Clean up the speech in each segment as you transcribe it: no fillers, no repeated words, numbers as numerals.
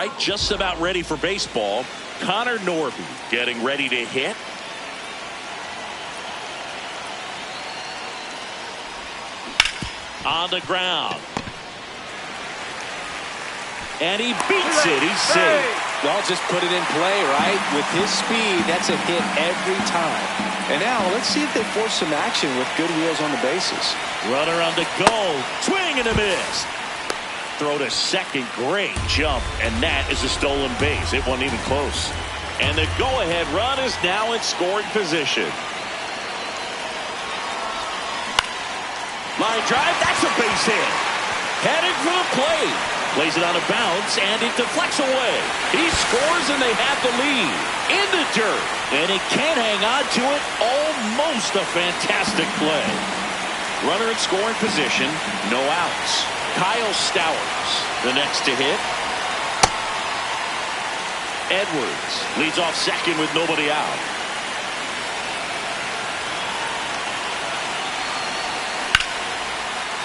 right, just about ready for baseball. Connor Norby getting ready to hit. On the ground. And he beats it. He's safe. Well, just put it in play, right? With his speed, that's a hit every time. And now, let's see if they force some action with good wheels on the bases. Runner on the go. Swing and a miss. Throw to second. Great jump. And that is a stolen base. It wasn't even close. And the go-ahead run is now in scoring position. Line drive. That's a base hit. Heading for the plate. Plays it on a bounce, and it deflects away. He scores, and they have the lead. In the dirt. And he can't hang on to it. Almost a fantastic play. Runner in scoring position. No outs. Kyle Stowers, the next to hit. Edwards leads off second with nobody out.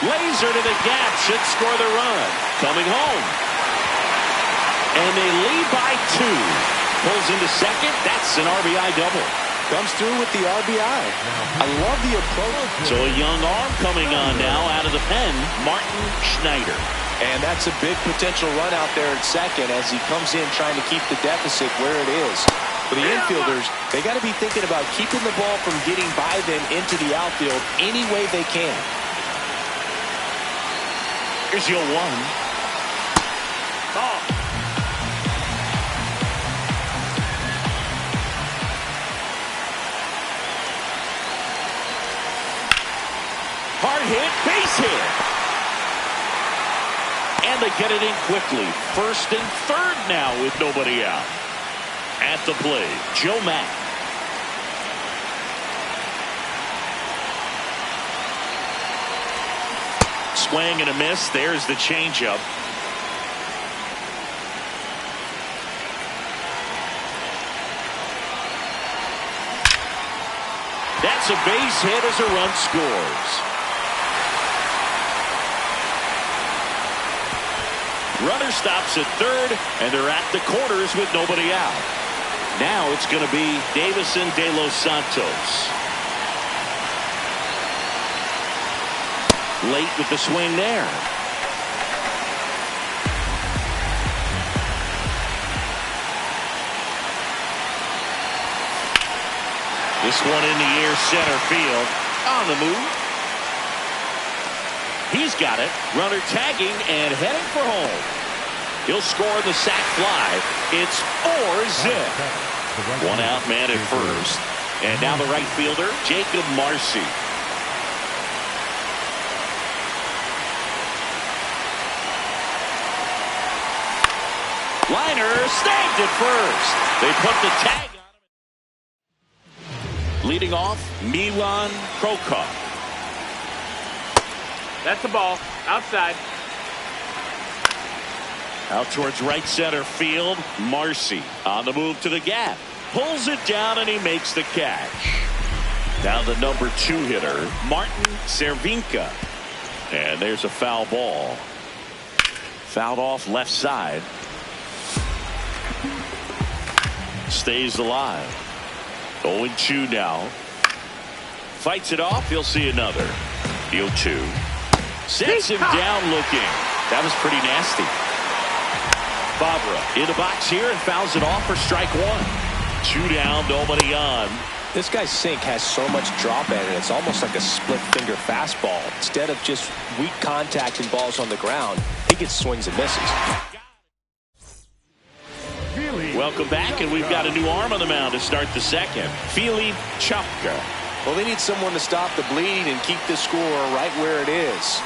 Laser to the gap, should score the run. Coming home. And they lead by 2. Pulls into second. That's an RBI double. Comes through with the RBI. I love the approach. So a young arm coming on now out of the pen, Martin Schneider. And that's a big potential run out there at second as he comes in trying to keep the deficit where it is. For the infielders, they got to be thinking about keeping the ball from getting by them into the outfield any way they can. Here's your 1. Ball. Hard hit, base hit. And they get it in quickly. First and third now with nobody out. At the plate, Joe Mack. Swing and a miss. There's the changeup. That's a base hit as a run scores. Runner stops at third, and they're at the corners with nobody out. Now it's going to be Davison De Los Santos. Late with the swing there. This one in the air, center field. On the move. He's got it. Runner tagging and heading for home. He'll score the sac fly. It's 4-zip. 1 out, man at first. And now the right fielder, Jacob Marcy. Liner snagged at first. They put the tag on him. Leading off, Milan Krokop. That's the ball. Outside. Out towards right center field. Marcy on the move to the gap. Pulls it down and he makes the catch. Now the number 2 hitter, Martin Cervinka. And there's a foul ball. Fouled off left side. Stays alive. 0-2 now. Fights it off. He'll see another. 0-2. Sets him down looking. That was pretty nasty. Fabra in the box here and fouls it off for strike 1. 2 down, nobody on. This guy's sink has so much drop at it. It's almost like a split finger fastball. Instead of just weak contact and balls on the ground, he gets swings and misses. Welcome back, and we've got a new arm on the mound to start the second. Filip Čapka. Well, they need someone to stop the bleed and keep the score right where it is.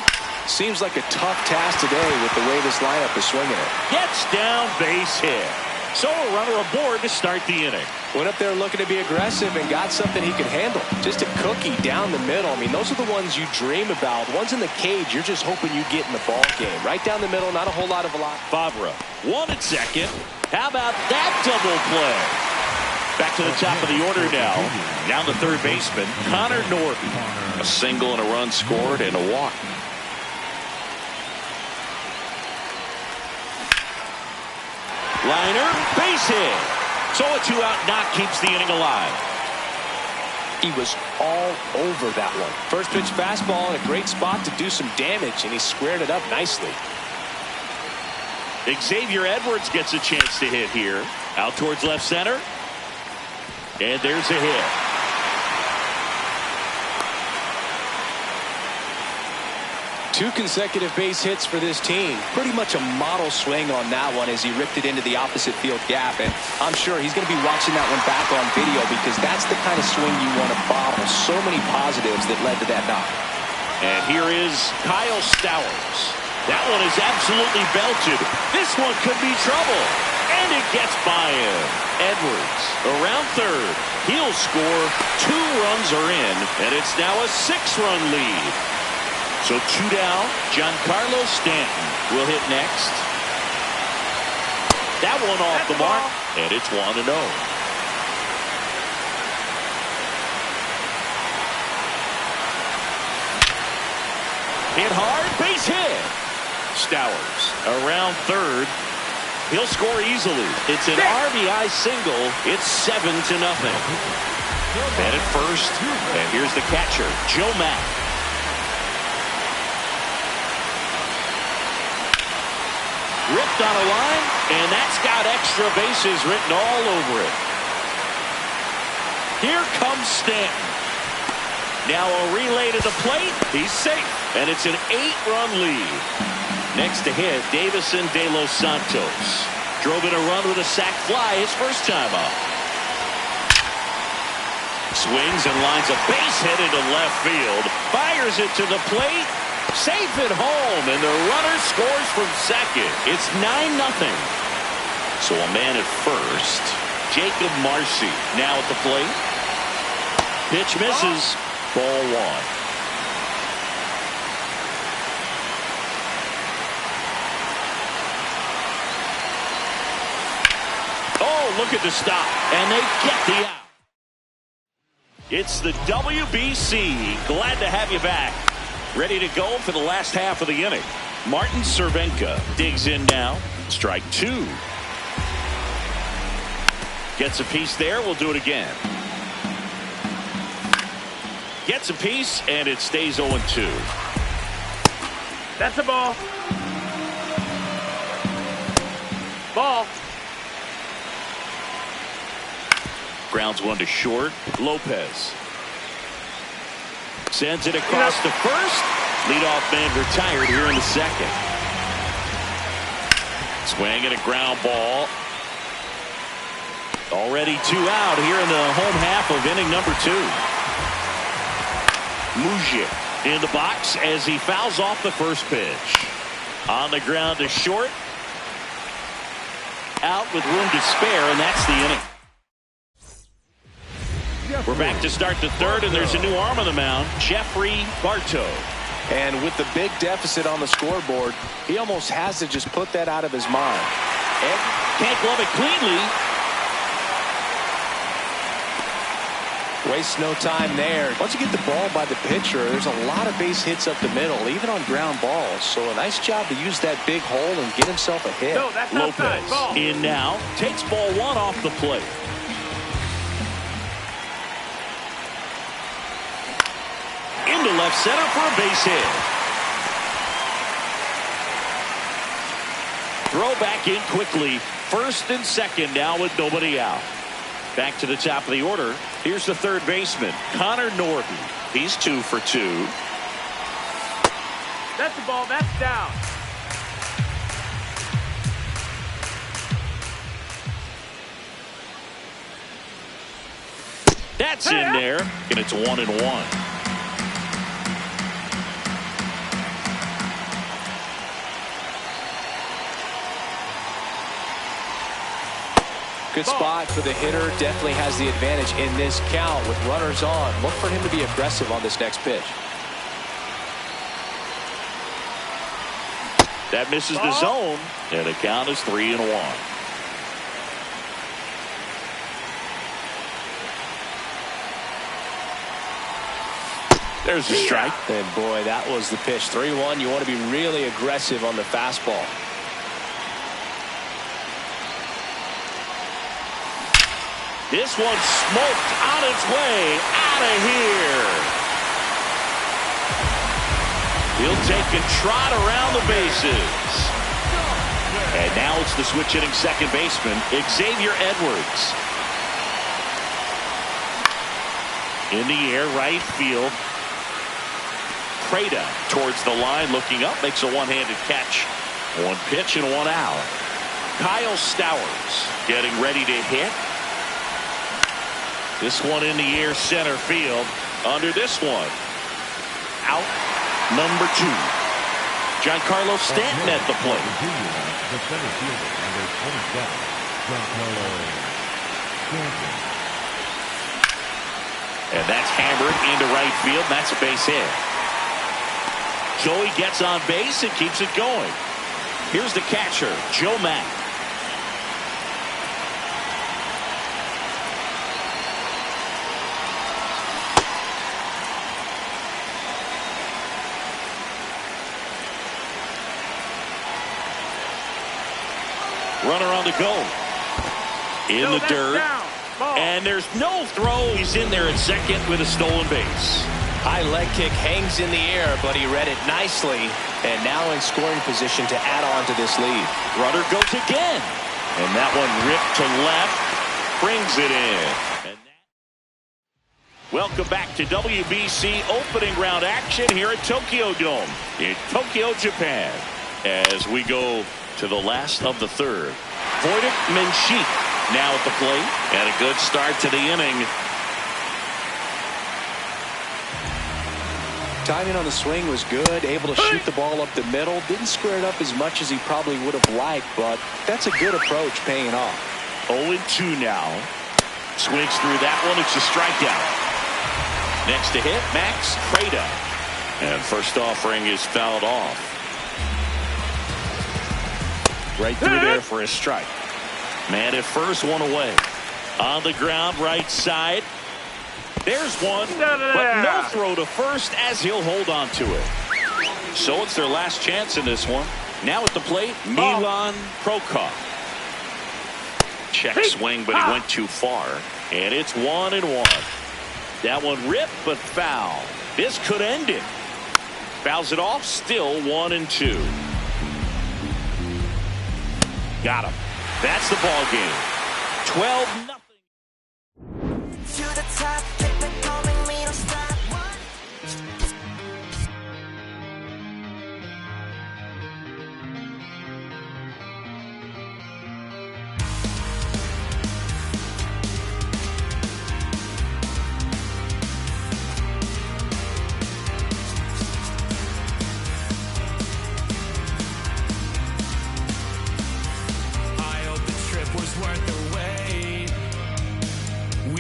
Seems like a tough task today with the way this lineup is swinging it. Gets down, base hit. So a runner aboard to start the inning. Went up there looking to be aggressive and got something he could handle. Just a cookie down the middle. I mean, those are the ones you dream about. Ones in the cage, you're just hoping you get in the ball game. Right down the middle, not a whole lot of velocity. Fabra, 1 at second. How about that double play? Back to the top of the order now. Down the third baseman, Connor Norby. A single and a run scored and a walk. Liner, base hit. So a 2-out knock keeps the inning alive. He was all over that one. First pitch fastball in a great spot to do some damage, and he squared it up nicely. Xavier Edwards gets a chance to hit here. Out towards left center. And there's a hit. Two consecutive base hits for this team. Pretty much a model swing on that one as he ripped it into the opposite field gap. And I'm sure he's going to be watching that one back on video because that's the kind of swing you want to bobble. So many positives that led to that knock. And here is Kyle Stowers. That one is absolutely belted. This one could be trouble. And it gets by him. Edwards around third. He'll score. 2 runs are in. And it's now a 6-run lead. So 2 down. Giancarlo Stanton will hit next. That one off the mark. And it's 1-0. Hit hard. Base hit. Stowers around third. He'll score easily. It's an RBI single. It's 7-0. And at first. And here's the catcher, Joe Mack. Ripped on a line, and that's got extra bases written all over it. Here comes Stanton. Now a relay to the plate. He's safe, and it's an 8-run lead. Next to hit, Davison De Los Santos. Drove in a run with a sac fly his first time up. Swings and lines a base hit into left field. Fires it to the plate. Safe at home, and the runner scores from second. It's 9-0. So a man at first. Jacob Marcy now at the plate. Pitch misses. Ball 1. Oh, look at the stop. And they get the out. It's the WBC. Glad to have you back. Ready to go for the last half of the inning. Martin Cervenka digs in now. Strike 2. Gets a piece there. We'll do it again. Gets a piece, and it stays 0-2. That's a ball. Ball. Grounds one to short. Lopez sends it across to first. Leadoff man retired here in the second. Swing and a ground ball. Already 2 out here in the home half of inning number 2. Mujic in the box as he fouls off the first pitch. On the ground to short. Out with room to spare, and that's the inning. We're back to start the third, and there's a new arm on the mound, Jeffrey Bartow. And with the big deficit on the scoreboard, he almost has to just put that out of his mind. And can't glove it cleanly. Wastes no time there. Once you get the ball by the pitcher, there's a lot of base hits up the middle, even on ground balls. So a nice job to use that big hole and get himself a hit. No, that's outside. Ball. In now, takes ball 1 off the plate. Into left center for a base hit. Throw back in quickly. First and second now with nobody out. Back to the top of the order. Here's the third baseman, Connor Norton. He's 2 for 2. That's the ball. That's down. That's in there, and it's 1-1. Good spot for the hitter. Definitely has the advantage in this count with runners on. Look for him to be aggressive on this next pitch. That misses the zone, and the count is 3-1. There's the strike. And boy, that was the pitch. 3-1. You want to be really aggressive on the fastball. This one smoked on its way out of here. He'll take a trot around the bases. And now it's the switch hitting second baseman, Xavier Edwards. In the air, right field. Prada towards the line, looking up, makes a one-handed catch. One pitch and one out. Kyle Stowers getting ready to hit. This one in the air, center field. Under this one. Out number 2. Giancarlo Stanton at the plate. The center fielder, number 27, Giancarlo Stanton. And that's hammered into right field. That's a base hit. Joey gets on base and keeps it going. Here's the catcher, Joe Mack. Runner on the go. In the dirt. And there's no throw. He's in there at second with a stolen base. High leg kick hangs in the air, but he read it nicely. And now in scoring position to add on to this lead. Runner goes again. And that one ripped to left. Brings it in. Welcome back to WBC opening round action here at Tokyo Dome in Tokyo, Japan. As we go to the last of the third. Wojtek Menchik now at the plate. And a good start to the inning. Timing on the swing was good. Able to shoot the ball up the middle. Didn't square it up as much as he probably would have liked, but that's a good approach paying off. 0-2 now. Swings through that one. It's a strikeout. Next to hit, Max Prada. And first offering is fouled off. Right through there for a strike. Man at first, one away. On the ground, right side. There's one, but no throw to first as he'll hold on to it. So it's their last chance in this one. Now at the plate, Milan Prokop. Check swing, but he went too far. And it's 1-1. That one ripped, but foul. This could end it. Fouls it off, still 1-2. Got him. That's the ball game. 12-0. To the top, keep it going, we don't stop.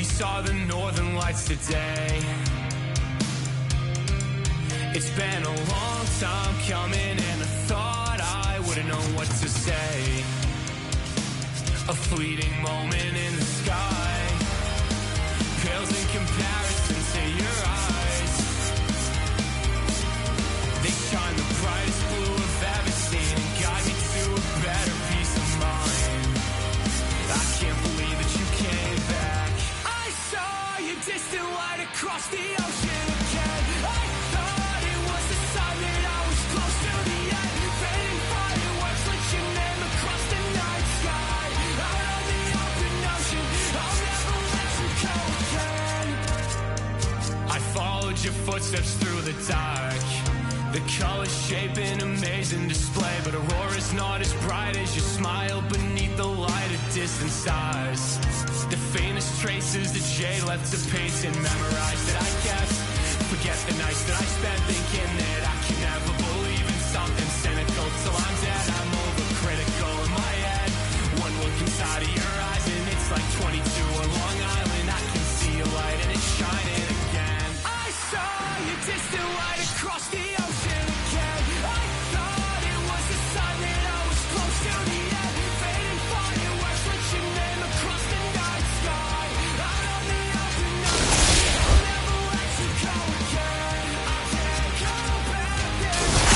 Saw the northern lights today. It's been a long time coming, and I thought I wouldn't know what to say. A fleeting moment in the sky pales in comparison to your eyes. They shine the brightest blue I've ever seen and guide me to a better peace of mind. I can't believe that you came back. Distant light across the ocean again. I thought it was the sign that I was close to the end. Fading fireworks reaching them across the night sky. Out on the open ocean, I'll never let you go again. I followed your footsteps through the dark. The colors shape an amazing display, but aurora's not as bright as your smile beneath the light of distant stars. The faintest traces that jade left to paint and memorize that I guess. Forget the nights that I spent thinking that I can never believe in something cynical. Till I'm dead, I'm overcritical in my head. One look inside of your eyes and it's like 22 on Long Island. I can see a light and it's shining again. I saw your distant light across the ocean again. I thought it was the sign that I was close to the end. Fading fireworks reaching them across the night sky. Out on the open ocean, I'll never let you go again. I can't go back.